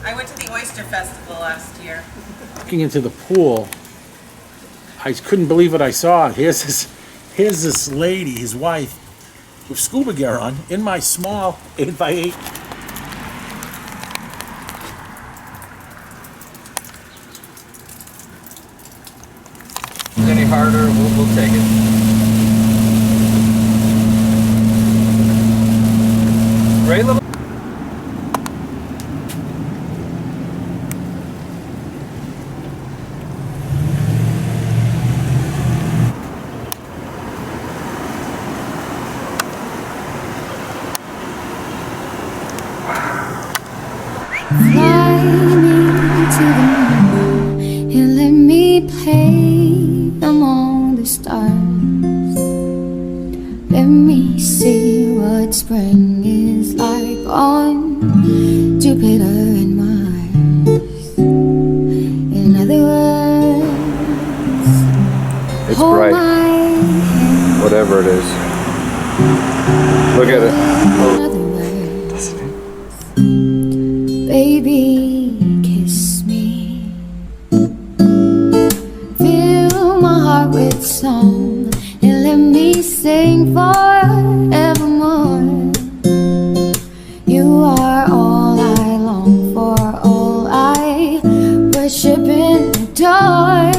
I went to the Oyster Festival last year. Looking into the pool, I couldn't believe what I saw. Here's this lady, his wife, with scuba gear on in my small 8x8. Any harder, we'll take it. Great little. Fly me to the moon and let me play among the stars. Let me see what spring is like on Jupiter and Mars. In other words, It's hold bright. my hand. Whatever it is. Look at it. In other words, baby, kiss me. Fill my heart with song and let me sing forevermore. You are all I long for, all I worship and adore.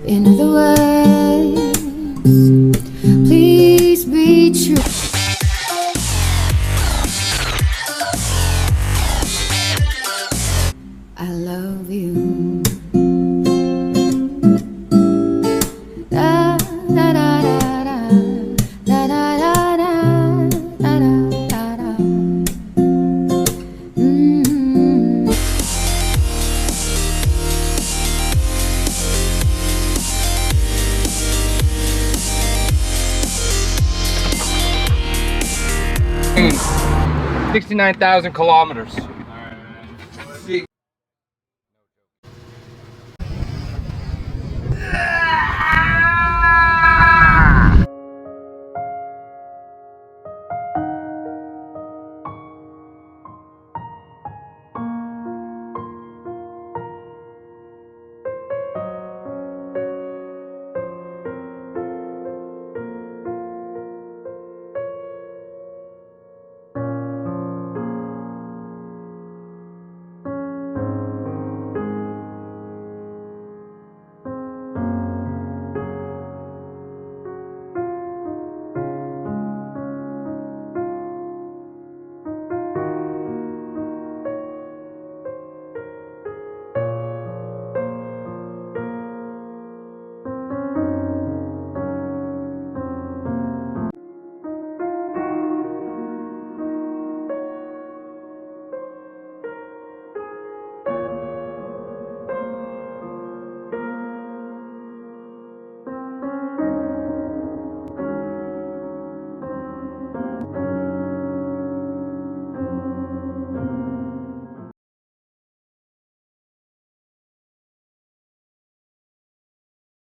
In other words, please be true. I love you. Da, da, da, da, da. Da, da, da, da. Da, da, da, da. Mm. 69,000 kilometers. See.